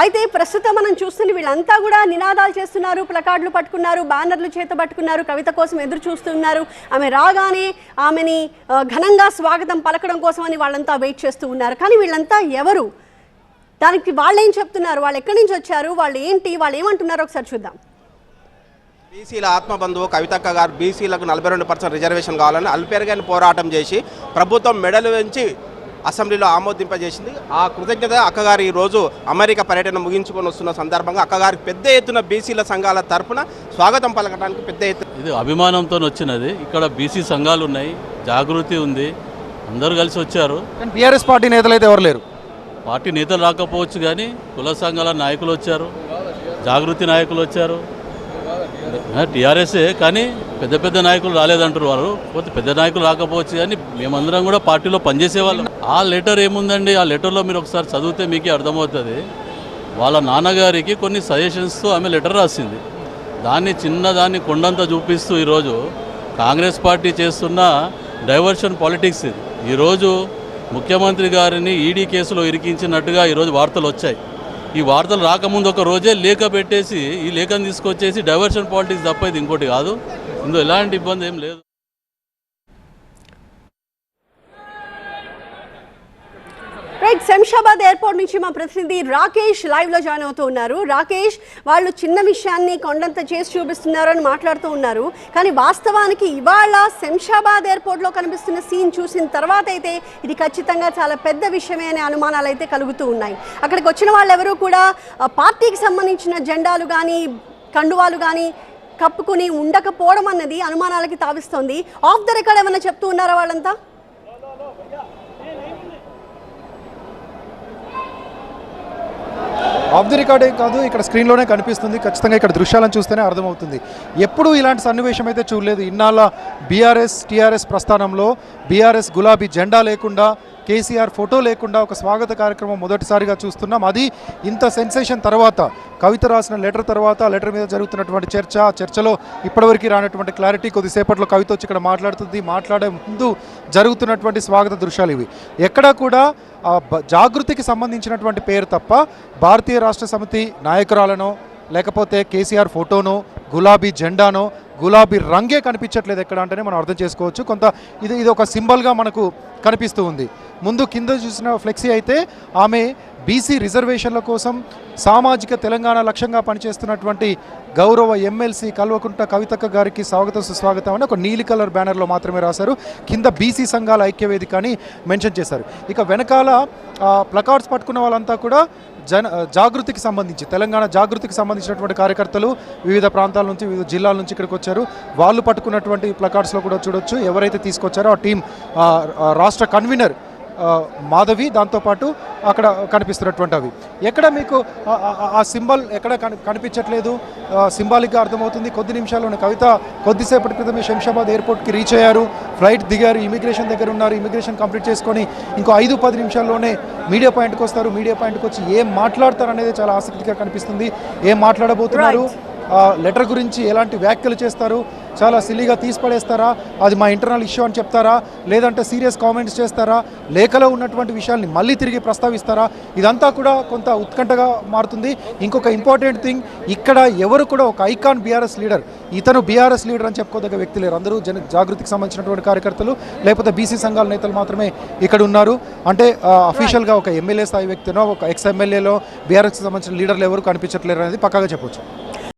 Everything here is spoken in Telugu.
అయితే ప్రస్తుతం మనం చూస్తున్న వీళ్ళంతా కూడా నినాదాలు చేస్తున్నారు, ప్లకార్డులు పట్టుకున్నారు, బ్యానర్లు చేత పట్టుకున్నారు, కవిత కోసం ఎదురు చూస్తున్నారు. ఆమె రాగానే ఆమెని ఘనంగా స్వాగతం పలకడం కోసం అని వాళ్ళంతా వెయిట్ చేస్తూ ఉన్నారు. కానీ వీళ్ళంతా ఎవరు, దానికి వాళ్ళు ఏం చెప్తున్నారు, వాళ్ళు ఎక్కడి నుంచి వచ్చారు, వాళ్ళు ఏంటి, వాళ్ళు ఏమంటున్నారో ఒకసారి చూద్దాం. బీసీల ఆత్మబంధువు కవితక్క గారు బీసీలకు 42% రిజర్వేషన్ కావాలని అల్పెరగని పోరాటం చేసి ప్రభుత్వం మెడలు వెంచి అసెంబ్లీలో ఆమోదింపజేసింది. ఆ కృతజ్ఞత అక్కగారు ఈరోజు అమెరికా పర్యటన ముగించుకొని వస్తున్న సందర్భంగా అక్కగారికి పెద్ద ఎత్తున బీసీల సంఘాల తరఫున స్వాగతం పలకడానికి పెద్ద ఎత్తున ఇది అభిమానంతో వచ్చినది. ఇక్కడ బీసీ సంఘాలు ఉన్నాయి, జాగృతి ఉంది, అందరూ కలిసి వచ్చారు. కానీ బీఆర్ఎస్ పార్టీ నేతలు అయితే ఎవరు లేరు. పార్టీ నేతలు రాకపోవచ్చు కానీ కుల సంఘాల నాయకులు వచ్చారు, జాగృతి నాయకులు వచ్చారు, టీఆర్ఎస్ఏ కానీ పెద్ద పెద్ద నాయకులు రాలేదంటారు. వాళ్ళు పెద్ద నాయకులు రాకపోవచ్చు కానీ మేమందరం కూడా పార్టీలో పనిచేసేవాళ్ళం. ఆ లెటర్ ఏముందండి, ఆ లెటర్లో మీరు ఒకసారి చదివితే మీకే అర్థమవుతుంది. వాళ్ళ నాన్నగారికి కొన్ని సజెషన్స్తో ఆమె లెటర్ రాసింది. దాన్ని కొండంతా చూపిస్తూ ఈరోజు కాంగ్రెస్ పార్టీ చేస్తున్న డైవర్షన్ పాలిటిక్స్ ఇది. ఈరోజు ముఖ్యమంత్రి గారిని ఈడీ కేసులో ఇరికించినట్టుగా ఈరోజు వార్తలు వచ్చాయి. ఈ వార్తలు రాకముందు ఒక రోజే లేఖ పెట్టేసి ఈ లేఖను తీసుకొచ్చేసి డైవర్షన్ పాలిటిక్స్ తప్ప ఇది ఇంకోటి కాదు. ఇందులో ఎలాంటి ఇబ్బంది ఏం లేదు. రైట్, శంషాబాద్ ఎయిర్పోర్ట్ నుంచి మా ప్రతినిధి రాకేష్ లైవ్లో జాయిన్ అవుతూ ఉన్నారు. రాకేష్, వాళ్ళు చిన్న విషయాన్ని కొండంత చేసి చూపిస్తున్నారు అని మాట్లాడుతూ ఉన్నారు. కానీ వాస్తవానికి ఇవాళ శంషాబాద్ ఎయిర్పోర్ట్లో కనిపిస్తున్న సీన్ చూసిన తర్వాత అయితే ఇది ఖచ్చితంగా చాలా పెద్ద విషయమే అనే అనుమానాలు అయితే కలుగుతూ ఉన్నాయి. అక్కడికి వచ్చిన వాళ్ళు ఎవరూ కూడా పార్టీకి సంబంధించిన జెండాలు కానీ కండువాలు కానీ కప్పుకుని ఉండకపోవడం అన్నది అనుమానాలకి తావిస్తోంది. ఆఫ్ ద రికార్డ్ ఏమైనా చెప్తూ ఉన్నారా వాళ్ళంతా? ఆఫ్ ది రికార్డే కాదు, ఇక్కడ స్క్రీన్లోనే కనిపిస్తుంది. ఖచ్చితంగా ఇక్కడ దృశ్యాలను చూస్తేనే అర్థమవుతుంది. ఎప్పుడూ ఇలాంటి సన్నివేశం అయితే చూడలేదు. ఇన్నాళ్ళ బీఆర్ఎస్ టీఆర్ఎస్ ప్రస్థానంలో బీఆర్ఎస్ గులాబీ జెండా లేకుండా, కేసీఆర్ ఫోటో లేకుండా ఒక స్వాగత కార్యక్రమం మొదటిసారిగా చూస్తున్నాం. అది ఇంత సెన్సేషన్ తర్వాత, కవిత రాసిన లెటర్ తర్వాత, లెటర్ మీద జరుగుతున్నటువంటి చర్చలో ఇప్పటివరకు రానటువంటి క్లారిటీ. కొద్దిసేపట్లో కవిత వచ్చి ఇక్కడ మాట్లాడే ముందు జరుగుతున్నటువంటి స్వాగత దృశ్యాలు ఇవి. ఎక్కడా కూడా జాగృతికి సంబంధించినటువంటి పేరు తప్ప భారతీయ రాష్ట్ర సమితి నాయకురాలనో లేకపోతే కేసీఆర్ ఫోటోనో గులాబీ జెండానో గులాబీ రంగే కనిపించట్లేదు ఎక్కడ అంటేనే మనం అర్థం చేసుకోవచ్చు. కొంత ఇది ఒక సింబల్గా మనకు కనిపిస్తూ ఉంది. ముందు కింద చూసిన ఫ్లెక్సీ అయితే ఆమె బీసీ రిజర్వేషన్ల కోసం సామాజిక తెలంగాణ లక్ష్యంగా పనిచేస్తున్నటువంటి గౌరవ ఎమ్మెల్సీ కల్వకుంట్ల కవితక్క గారికి స్వాగతం సుస్వాగతం అని ఒక నీలి కలర్ బ్యానర్లో మాత్రమే రాశారు. కింద బీసీ సంఘాల ఐక్యవేదిక అని మెన్షన్ చేశారు. ఇక వెనకాల ప్లకార్డ్స్ పట్టుకున్న వాళ్ళంతా కూడా జాగృతికి సంబంధించి, తెలంగాణ జాగృతికి సంబంధించినటువంటి కార్యకర్తలు వివిధ ప్రాంతాల నుంచి, వివిధ జిల్లాల నుంచి ఇక్కడికి వచ్చారు. వాళ్ళు పట్టుకున్నటువంటి ప్లకార్డ్స్లో కూడా చూడొచ్చు ఎవరైతే తీసుకొచ్చారో ఆ టీం రాష్ట్ర కన్వీనర్ మాధవి, దాంతోపాటు అక్కడ కనిపిస్తున్నటువంటి అవి. ఎక్కడ మీకు ఆ సింబల్ ఎక్కడ కనిపించట్లేదు. సింబాలిక్గా అర్థమవుతుంది. కొద్ది నిమిషాల్లోనే కవిత కొద్దిసేపటి క్రితమే శంషాబాద్ ఎయిర్పోర్ట్కి రీచ్ అయ్యారు, ఫ్లైట్ దిగారు, ఇమిగ్రేషన్ దగ్గర ఉన్నారు. ఇమిగ్రేషన్ కంప్లీట్ చేసుకొని ఇంకో 5-10 నిమిషాల్లోనే మీడియా పాయింట్కి వస్తారు. మీడియా పాయింట్కి వచ్చి ఏం మాట్లాడతారు అనేది చాలా ఆసక్తిగా కనిపిస్తుంది. ఏం మాట్లాడబోతున్నారు, లెటర్ గురించి ఎలాంటి వ్యాఖ్యలు చేస్తారు, చాలా సిల్లీగా తీసిపడేస్తారా, అది మా ఇంటర్నల్ ఇష్యూ అని చెప్తారా, లేదంటే సీరియస్ కామెంట్స్ చేస్తారా, లేఖలో ఉన్నటువంటి విషయాల్ని మళ్ళీ తిరిగి ప్రస్తావిస్తారా, ఇదంతా కూడా కొంత ఉత్కంఠగా మారుతుంది. ఇంకొక ఇంపార్టెంట్ థింగ్, ఇక్కడ ఎవరు కూడా ఒక ఐకాన్ బీఆర్ఎస్ లీడర్, ఇతను బీఆర్ఎస్ లీడర్ అని చెప్పుకోదగ్గ వ్యక్తి లేరు. అందరూ జాగృతికి సంబంధించినటువంటి కార్యకర్తలు లేకపోతే బీసీ సంఘాల నేతలు మాత్రమే ఇక్కడ ఉన్నారు. అంటే అఫీషియల్గా ఒక ఎమ్మెల్యే స్థాయి వ్యక్తినో ఒక ఎక్స్ ఎమ్మెల్యేలో బీఆర్ఎస్కి సంబంధించిన లీడర్లు ఎవరు కనిపించట్లేరు అనేది పక్కాగా చెప్పొచ్చు.